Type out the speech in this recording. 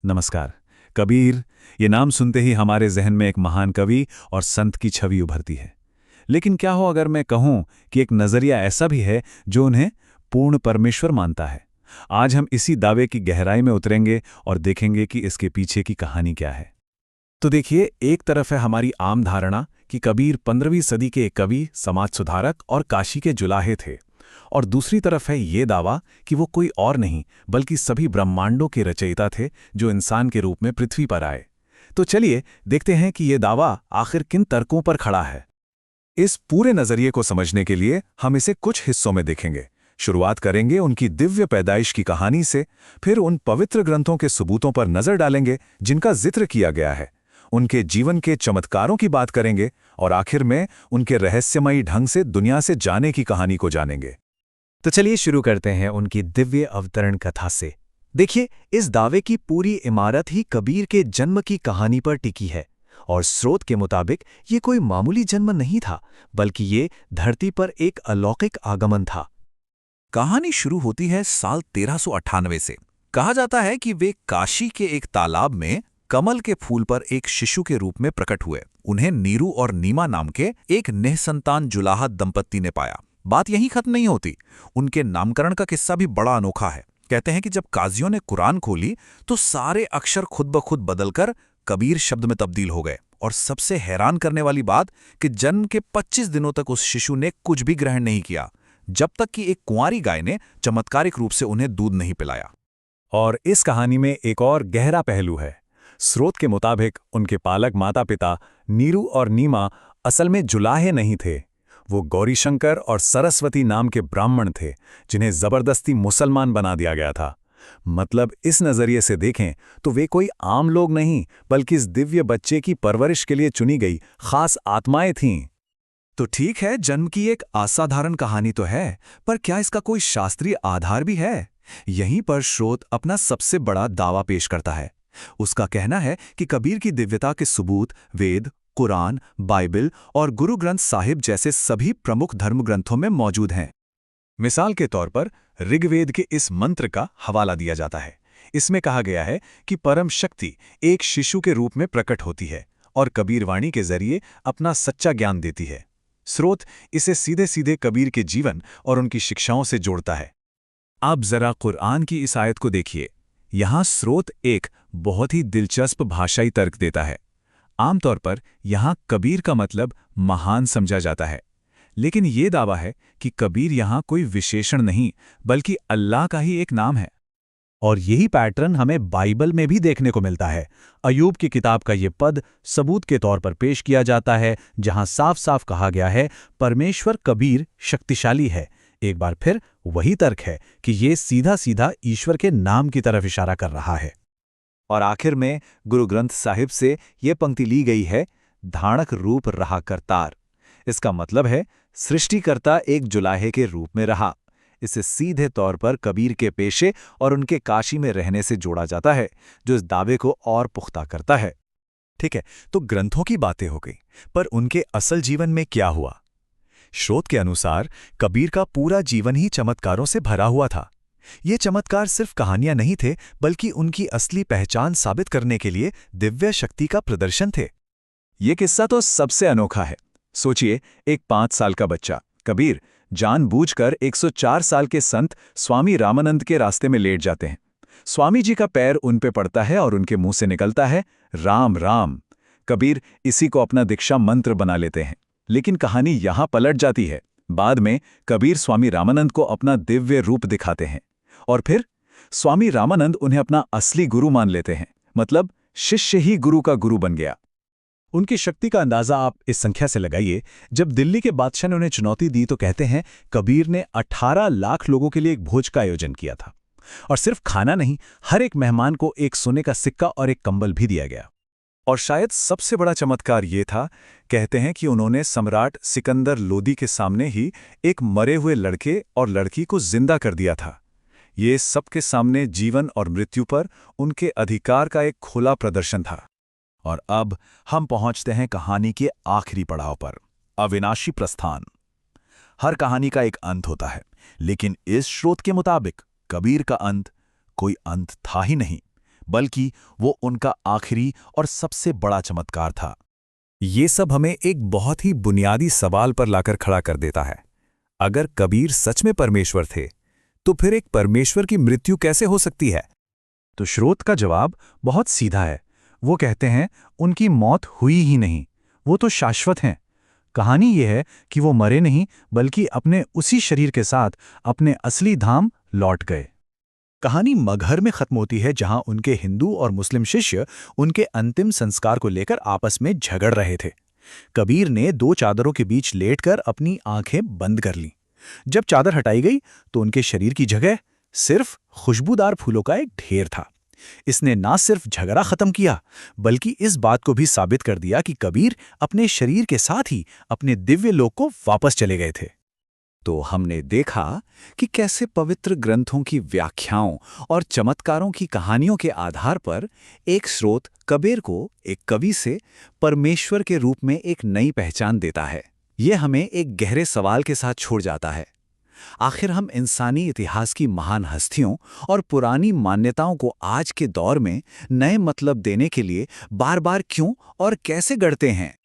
नमस्कार। कबीर, ये नाम सुनते ही हमारे जहन में एक महान कवि और संत की छवि उभरती है। लेकिन क्या हो अगर मैं कहूं कि एक नज़रिया ऐसा भी है जो उन्हें पूर्ण परमेश्वर मानता है। आज हम इसी दावे की गहराई में उतरेंगे और देखेंगे कि इसके पीछे की कहानी क्या है। तो देखिए, एक तरफ है हमारी आम धारणा कि कबीर 15वीं सदी के एक कवि, समाज सुधारक और काशी के जुलाहे थे। और दूसरी तरफ है ये दावा कि वो कोई और नहीं बल्कि सभी ब्रह्मांडों के रचयिता थे जो इंसान के रूप में पृथ्वी पर आए। तो चलिए देखते हैं कि ये दावा आखिर किन तर्कों पर खड़ा है। इस पूरे नजरिए को समझने के लिए हम इसे कुछ हिस्सों में देखेंगे। शुरुआत करेंगे उनकी दिव्य पैदाइश की कहानी से, फिर उन पवित्र ग्रंथों के सबूतों पर नजर डालेंगे जिनका जिक्र किया गया है, उनके जीवन के चमत्कारों की बात करेंगे और आखिर में उनके रहस्यमयी ढंग से दुनिया से जाने की कहानी को जानेंगे। तो चलिए शुरू करते हैं उनकी दिव्य अवतरण कथा से। देखिए, इस दावे की पूरी इमारत ही कबीर के जन्म की कहानी पर टिकी है। और स्रोत के मुताबिक ये कोई मामूली जन्म नहीं था, बल्कि ये धरती पर एक अलौकिक आगमन था। कहानी शुरू होती है साल 1398 से। कहा जाता है कि वे काशी के एक तालाब में कमल के फूल पर एक शिशु के रूप में प्रकट हुए। उन्हें नीरू और नीमा नाम के एक निःसंतान जुलाहा दंपत्ति ने पाया। बात यहीं खत्म नहीं होती। उनके नामकरण का किस्सा भी बड़ा अनोखा है। कहते हैं कि जब काजियों ने कुरान खोली तो सारे अक्षर खुद ब खुद बदलकर कबीर शब्द में तब्दील हो गए। और सबसे हैरान करने वाली बात कि जन्म के 25 दिनों तक उस शिशु ने कुछ भी ग्रहण नहीं किया, जब तक कि एक कुंवारी गाय ने चमत्कारिक रूप से उन्हें दूध नहीं पिलाया। और इस कहानी में एक और गहरा पहलू है। स्रोत के मुताबिक उनके पालक माता पिता नीरू और नीमा असल में जुलाहे नहीं थे। वो गौरीशंकर और सरस्वती नाम के ब्राह्मण थे जिन्हें जबरदस्ती मुसलमान बना दिया गया था। मतलब इस नजरिए से देखें तो वे कोई आम लोग नहीं बल्कि इस दिव्य बच्चे की परवरिश के लिए चुनी गई खास आत्माएं थीं। तो ठीक है, जन्म की एक असाधारण कहानी तो है, पर क्या इसका कोई शास्त्रीय आधार भी है? यहीं पर स्रोत अपना सबसे बड़ा दावा पेश करता है। उसका कहना है कि कबीर की दिव्यता के सबूत वेद, कुरान, बाइबल और गुरु ग्रंथ साहिब जैसे सभी प्रमुख धर्म ग्रंथों में मौजूद हैं। मिसाल के तौर पर ऋग्वेद के इस मंत्र का हवाला दिया जाता है। इसमें कहा गया है कि परम शक्ति एक शिशु के रूप में प्रकट होती है और कबीर वाणी के जरिए अपना सच्चा ज्ञान देती है। स्रोत इसे सीधे सीधे कबीर के जीवन और उनकी शिक्षाओं से जोड़ता है। अब जरा कुरान की इस आयत को देखिए। यहाँ स्रोत एक बहुत ही दिलचस्प भाषाई तर्क देता है। आमतौर पर यहाँ कबीर का मतलब महान समझा जाता है, लेकिन ये दावा है कि कबीर यहाँ कोई विशेषण नहीं बल्कि अल्लाह का ही एक नाम है। और यही पैटर्न हमें बाइबल में भी देखने को मिलता है। अय्यूब की किताब का ये पद सबूत के तौर पर पेश किया जाता है, जहां साफ साफ कहा गया है परमेश्वर कबीर शक्तिशाली है। एक बार फिर वही तर्क है कि ये सीधा सीधा ईश्वर के नाम की तरफ इशारा कर रहा है। और आखिर में गुरु ग्रंथ साहिब से ये पंक्ति ली गई है, धाणक रूप रहा करतार। इसका मतलब है सृष्टिकर्ता एक जुलाहे के रूप में रहा। इसे सीधे तौर पर कबीर के पेशे और उनके काशी में रहने से जोड़ा जाता है, जो इस दावे को और पुख्ता करता है। ठीक है, तो ग्रंथों की बातें हो गई, पर उनके असल जीवन में क्या हुआ? स्रोत के अनुसार कबीर का पूरा जीवन ही चमत्कारों से भरा हुआ था। ये चमत्कार सिर्फ कहानियां नहीं थे, बल्कि उनकी असली पहचान साबित करने के लिए दिव्य शक्ति का प्रदर्शन थे। ये किस्सा तो सबसे अनोखा है। सोचिए, एक 5 साल का बच्चा कबीर जानबूझकर 104 साल के संत स्वामी रामानंद के रास्ते में लेट जाते हैं। स्वामी जी का पैर उन पे पड़ता है और उनके मुंह से निकलता है राम राम। कबीर इसी को अपना दीक्षा मंत्र बना लेते हैं। लेकिन कहानी यहां पलट जाती है। बाद में कबीर स्वामी रामानंद को अपना दिव्य रूप दिखाते हैं और फिर स्वामी रामानंद उन्हें अपना असली गुरु मान लेते हैं। मतलब शिष्य ही गुरु का गुरु बन गया। उनकी शक्ति का अंदाजा आप इस संख्या से लगाइए। जब दिल्ली के बादशाह ने उन्हें चुनौती दी तो कहते हैं कबीर ने 18 लाख लोगों के लिए एक भोज का आयोजन किया था। और सिर्फ खाना नहीं, हर एक मेहमान को एक सोने का सिक्का और एक कंबल भी दिया गया। और शायद सबसे बड़ा चमत्कार ये था, कहते हैं कि उन्होंने सम्राट सिकंदर लोदी के सामने ही एक मरे हुए लड़के और लड़की को जिंदा कर दिया था। ये सबके सामने जीवन और मृत्यु पर उनके अधिकार का एक खुला प्रदर्शन था। और अब हम पहुंचते हैं कहानी के आखिरी पड़ाव पर, अविनाशी प्रस्थान। हर कहानी का एक अंत होता है, लेकिन इस स्रोत के मुताबिक कबीर का अंत कोई अंत था ही नहीं, बल्कि वो उनका आखिरी और सबसे बड़ा चमत्कार था। ये सब हमें एक बहुत ही बुनियादी सवाल पर लाकर खड़ा कर देता है। अगर कबीर सच में परमेश्वर थे, तो फिर एक परमेश्वर की मृत्यु कैसे हो सकती है? तो स्रोत का जवाब बहुत सीधा है। वो कहते हैं उनकी मौत हुई ही नहीं, वो तो शाश्वत हैं। कहानी ये है कि वो मरे नहीं, बल्कि अपने उसी शरीर के साथ अपने असली धाम लौट गए। कहानी मगहर में खत्म होती है, जहां उनके हिंदू और मुस्लिम शिष्य उनके अंतिम संस्कार को लेकर आपस में झगड़ रहे थे। कबीर ने 2 चादरों के बीच लेटकर अपनी आंखें बंद कर लीं। जब चादर हटाई गई तो उनके शरीर की जगह सिर्फ खुशबूदार फूलों का एक ढेर था। इसने ना सिर्फ झगड़ा खत्म किया, बल्कि इस बात को भी साबित कर दिया कि कबीर अपने शरीर के साथ ही अपने दिव्य लोक को वापस चले गए थे। तो हमने देखा कि कैसे पवित्र ग्रंथों की व्याख्याओं और चमत्कारों की कहानियों के आधार पर एक स्रोत कबीर को एक कवि से परमेश्वर के रूप में एक नई पहचान देता है। यह हमें एक गहरे सवाल के साथ छोड़ जाता है। आखिर हम इंसानी इतिहास की महान हस्तियों और पुरानी मान्यताओं को आज के दौर में नए मतलब देने के लिए बार-बार क्यों और कैसे गढ़ते हैं?